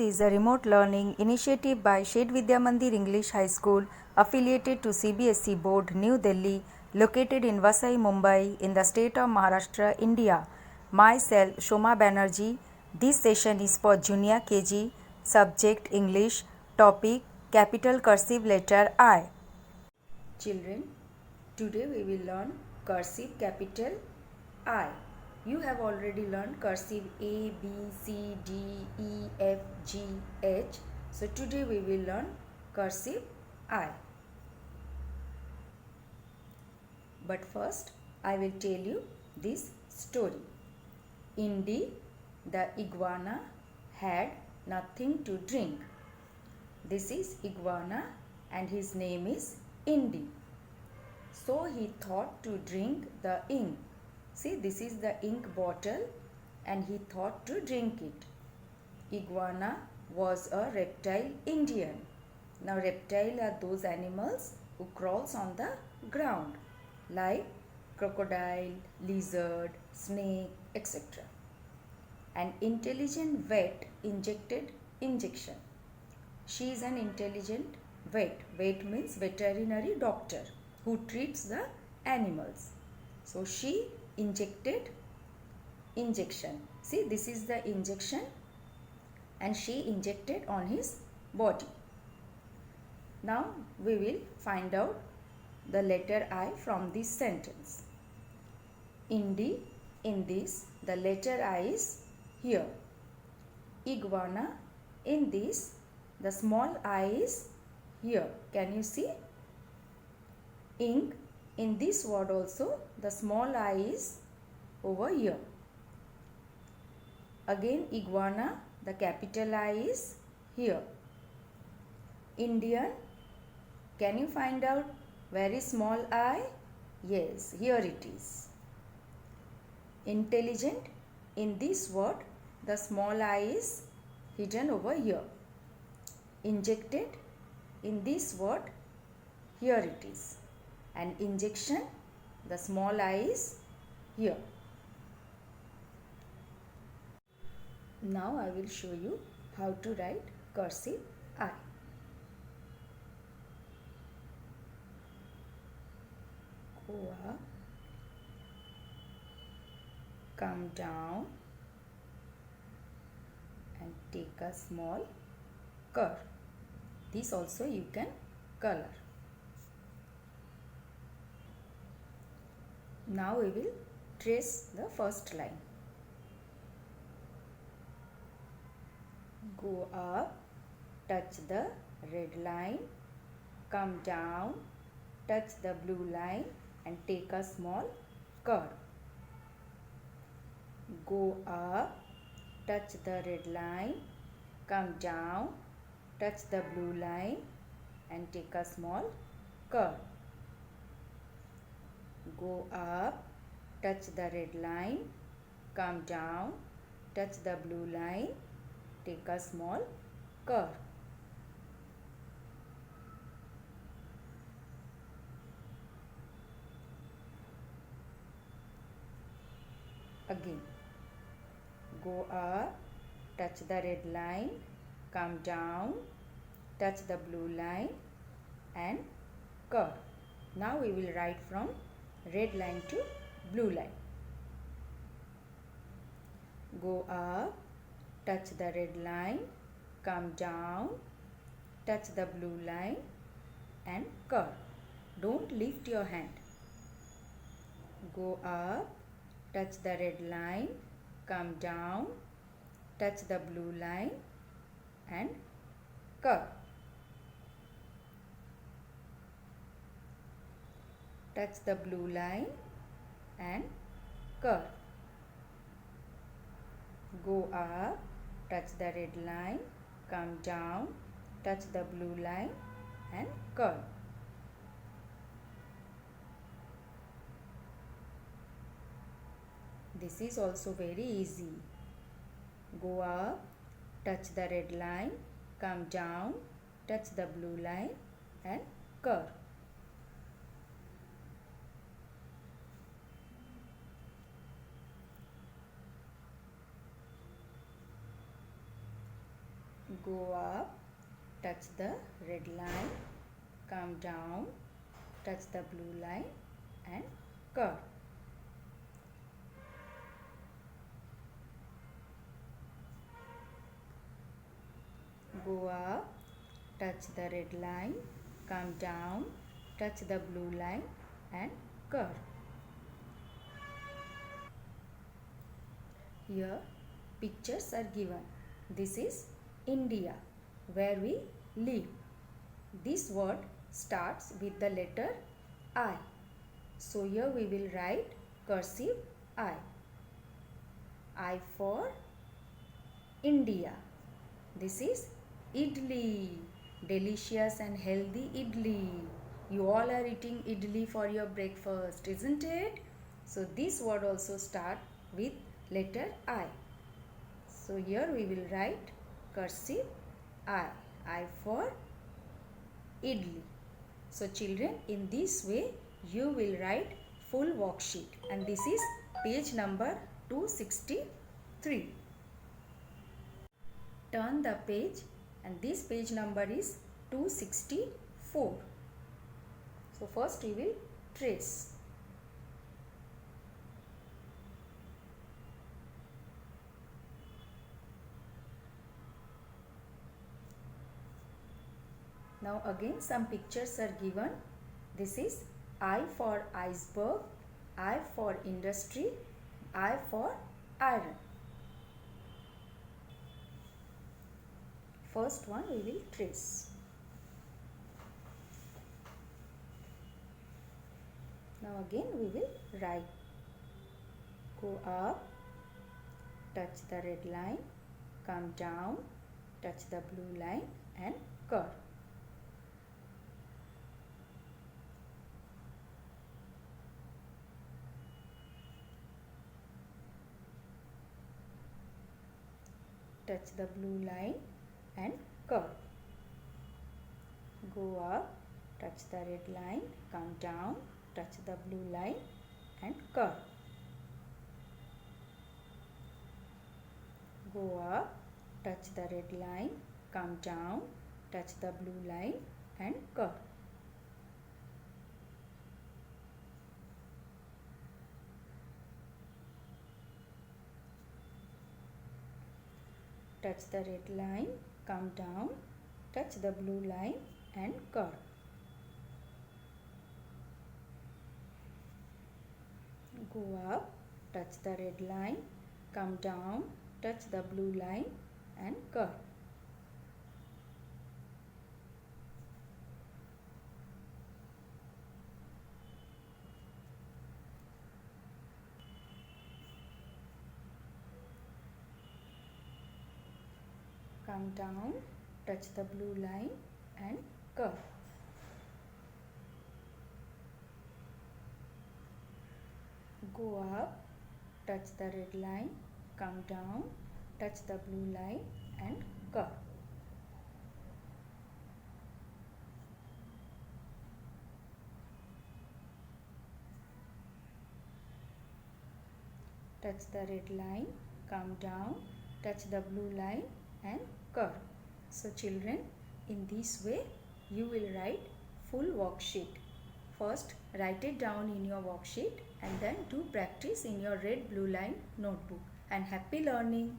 is a remote learning initiative by Shed Vidya Mandir English High School affiliated to CBSE Board, New Delhi, located in Vasai, Mumbai in the state of Maharashtra, India. Myself, Shoma Banerjee. This session is for Junior KG, subject English, topic capital cursive letter I. Children, today we will learn cursive capital I. You have already learned cursive A, B, C, D, E, F, G, H. So today we will learn cursive I. But first I will tell you this story. Indy, the iguana, had nothing to drink. This is iguana and his name is Indy. So he thought to drink the ink. See, this is the ink bottle and he thought to drink it. Iguana was a reptile Indian. Now reptile are those animals who crawls on the ground like crocodile, lizard, snake, etc. An intelligent vet injected injection. She is an intelligent vet. Vet means veterinary doctor who treats the animals. So she injected injection. See, this is the injection and she injected on his body. Now we will find out the letter I from this sentence. Indy, in this the letter I is here. Iguana, in this the small I is here. Can you see? Ink, in this word also the small I is over here. Again iguana, the capital I is here. Indian, can you find out where is small I? Yes, here it is. Intelligent, in this word the small I is hidden over here. Injected, in this word here it is. And injection, the small I is here. Now I will show you how to write cursive I. Go up, come down and take a small curve. This also you can color. Now we will trace the first line. Go up, touch the red line, come down, touch the blue line and take a small curve. Go up, touch the red line, come down, touch the blue line and take a small curve. Go up, touch the red line, come down, touch the blue line, take a small curve. Again, go up, touch the red line, come down, touch the blue line and curve. Now we will write from red line to blue line. Go up, touch the red line, come down, touch the blue line and curve. Don't lift your hand. Go up, touch the red line, come down, touch the blue line and curve. Touch the blue line and curve. Go up, touch the red line, come down, touch the blue line and curve. This is also very easy. Go up, touch the red line, come down, touch the blue line and curve. Go up, touch the red line, come down, touch the blue line and curve. Go up, touch the red line, come down, touch the blue line and curve. Here pictures are given. This is India, where we live. This word starts with the letter I. So here we will write cursive I. I for India. This is idli, delicious and healthy idli. You all are eating idli for your breakfast, isn't it? So this word also starts with letter I. So here we will write cursive I. I for idli. So children, in this way you will write full worksheet, and this is page number 263. Turn the page, and this page number is 264. So first we will trace. Now again some pictures are given. This is I for iceberg, I for industry, I for iron. First one we will trace. Now again we will write. Go up, touch the red line, come down, touch the blue line and curve. Touch the blue line and curve. Go up, touch the red line, come down, touch the blue line and curve. Go up, touch the red line, come down, touch the blue line and curve. Touch the red line, come down, touch the blue line and curve. Go up, touch the red line, come down, touch the blue line and curve. Come down, touch the blue line and curve. Go up, touch the red line, come down, touch the blue line and curve. Touch the red line, come down, touch the blue line and curve. So children, in this way you will write full worksheet. First write it down in your worksheet and then do practice in your red blue line notebook. And happy learning!